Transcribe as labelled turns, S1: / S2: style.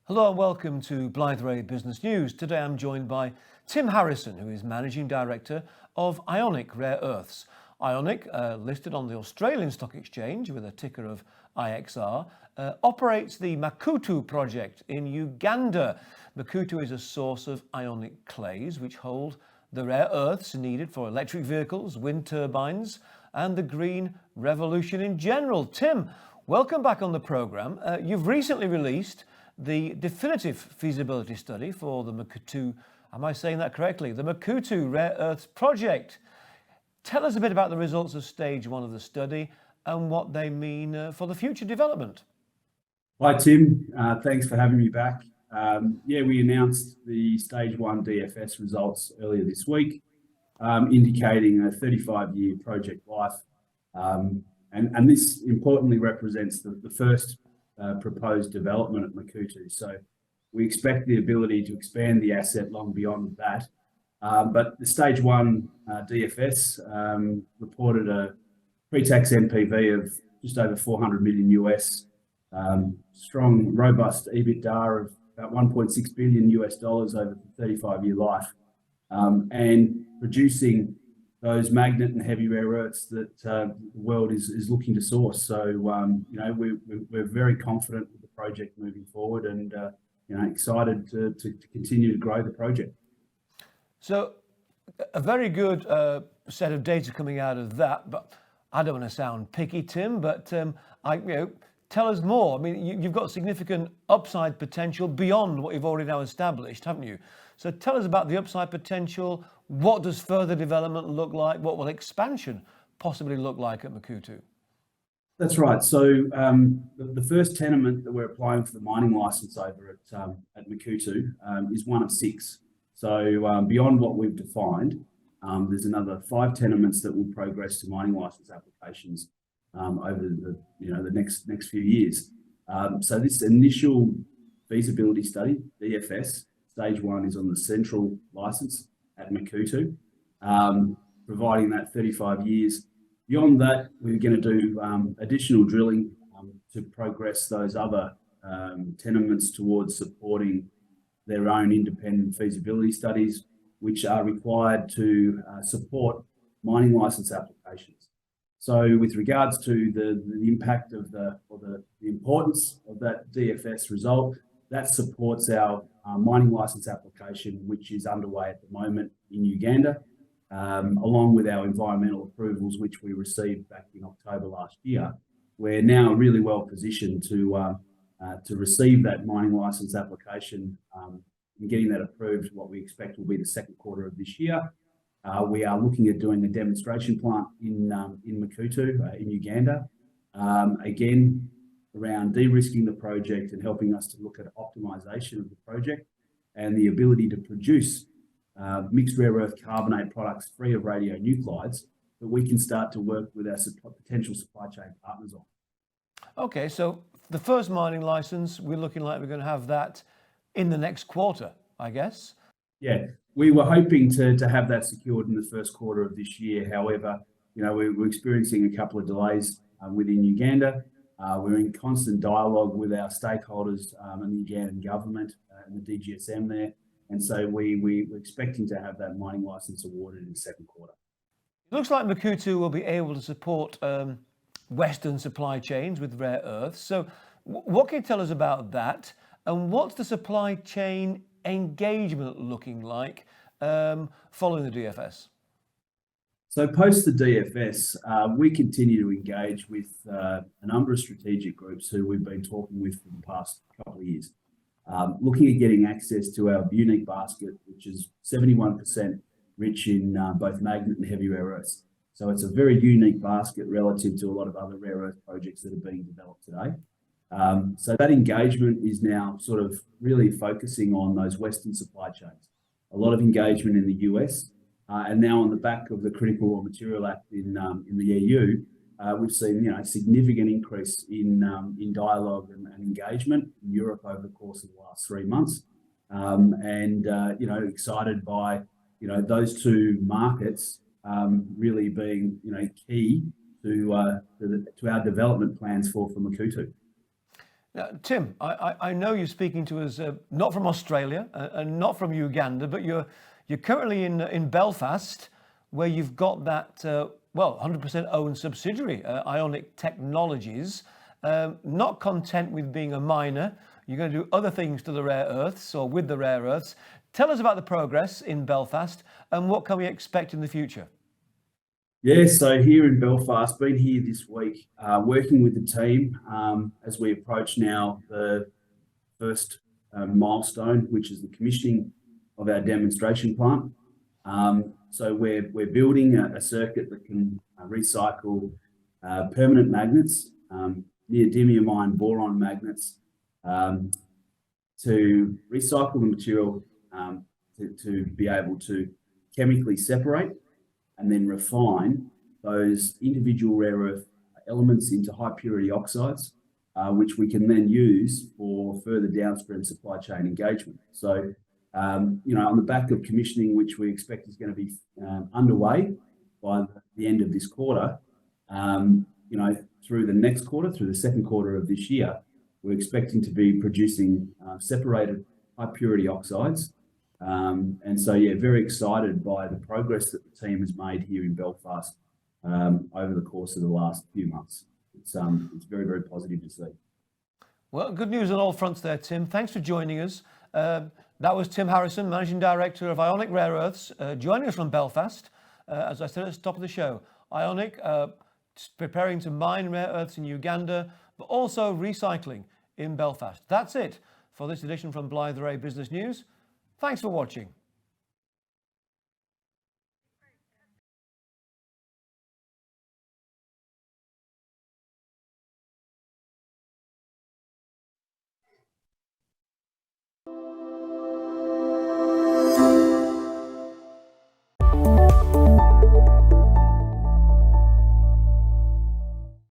S1: Hello and welcome to Blythe Business News. Today I'm joined by Tim Harrison, who is Managing Director of Ionic Rare Earths. Ionic, listed on the Australian Stock Exchange with a ticker of IXR, operates the Makuutu project in Uganda. Makuutu is a source of ionic clays which hold the rare earths needed for electric vehicles, wind turbines and the green revolution in general. Tim, welcome back on the programme. You've recently released the definitive feasibility study for the Makuutu, am I saying that correctly? The Makuutu Rare Earths project. Tell us a bit about the results of stage one of the study and what they mean for the future development.
S2: Hi Tim, thanks for having me back. We announced the stage one DFS results earlier this week, indicating a 35-year project life. And this importantly represents the first proposed development at Makuutu. So we expect the ability to expand the asset long beyond that. But the stage one DFS reported a pre-tax NPV of just over 400 million US, strong, robust EBITDA of about 1.6 billion US dollars over the 35-year life, and producing those magnet and heavy rare earths that the world is looking to source. So, we're very confident with the project moving forward and, excited to continue to grow the project.
S1: So a very good set of data coming out of that, but I don't want to sound picky, Tim, but tell us more. I mean, you've got significant upside potential beyond what you've already now established, haven't you? So tell us about the upside potential. What does further development look like? What will expansion possibly look like at Makuutu?
S2: That's right. So the first tenement that we're applying for the mining license over at Makuutu is one of 6. So beyond what we've defined, there's another 5 tenements that will progress to mining license applications over the next few years. So this initial feasibility study, DFS, stage 1 is on the central license at Makuutu, providing that 35 years. Beyond that, we're going to do additional drilling to progress those other tenements towards supporting their own independent feasibility studies, which are required to support mining license applications. So with regards to the impact of the importance of that DFS result, that supports our mining license application, which is underway at the moment in Uganda, along with our environmental approvals, which we received back in October last year. We're now really well positioned to receive that mining license application and getting that approved. What we expect will be the second quarter of this year. We are looking at doing a demonstration plant in Makuutu in Uganda, again around de-risking the project and helping us to look at optimization of the project and the ability to produce mixed rare earth carbonate products free of radionuclides that we can start to work with our potential supply chain partners on.
S1: Okay, so the first mining license, we're looking like we're going to have that in the next quarter, I guess.
S2: Yeah, we were hoping to have that secured in the first quarter of this year. However, we're experiencing a couple of delays within Uganda. We're in constant dialogue with our stakeholders and the Ugandan government and the DGSM there. And so we're expecting to have that mining license awarded in the second quarter.
S1: It looks like Makuutu will be able to support Western supply chains with rare earths. So what can you tell us about that? And what's the supply chain engagement looking like following the DFS?
S2: So post the DFS, we continue to engage with a number of strategic groups who we've been talking with for the past couple of years, looking at getting access to our unique basket, which is 71% rich in both magnet and heavy rare earths. So it's a very unique basket relative to a lot of other rare earth projects that are being developed today. So that engagement is now sort of really focusing on those Western supply chains. A lot of engagement in the US, and now on the back of the Critical Raw Material Act in the EU, we've seen a significant increase in dialogue and engagement in Europe over the course of the last 3 months, and excited by those two markets really being key to our development plans for Makuutu.
S1: Tim, I know you're speaking to us not from Australia and not from Uganda, but you're currently in Belfast, where you've got that 100% owned subsidiary, Ionic Technologies. Not content with being a miner, you're going to do other things to the rare earths or with the rare earths. Tell us about the progress in Belfast and what can we expect in the future?
S2: Yeah, so here in Belfast, been here this week, working with the team as we approach now the first milestone, which is the commissioning of our demonstration plant. So we're building a circuit that can recycle permanent magnets, neodymium-ion boron magnets, to recycle the material to be able to chemically separate and then refine those individual rare earth elements into high purity oxides, which we can then use for further downstream supply chain engagement. So, on the back of commissioning, which we expect is going to be underway by the end of this quarter, through the next quarter, through the second quarter of this year, we're expecting to be producing separated high purity oxides. Very excited by the progress that the team has made here in Belfast over the course of the last few months. It's very, very positive to see.
S1: Well, good news on all fronts there, Tim. Thanks for joining us. That was Tim Harrison, Managing Director of Ionic Rare Earths, joining us from Belfast. As I said at the top of the show, Ionic preparing to mine rare earths in Uganda, but also recycling in Belfast. That's it for this edition from Blythe Ray Business News. Thanks for watching.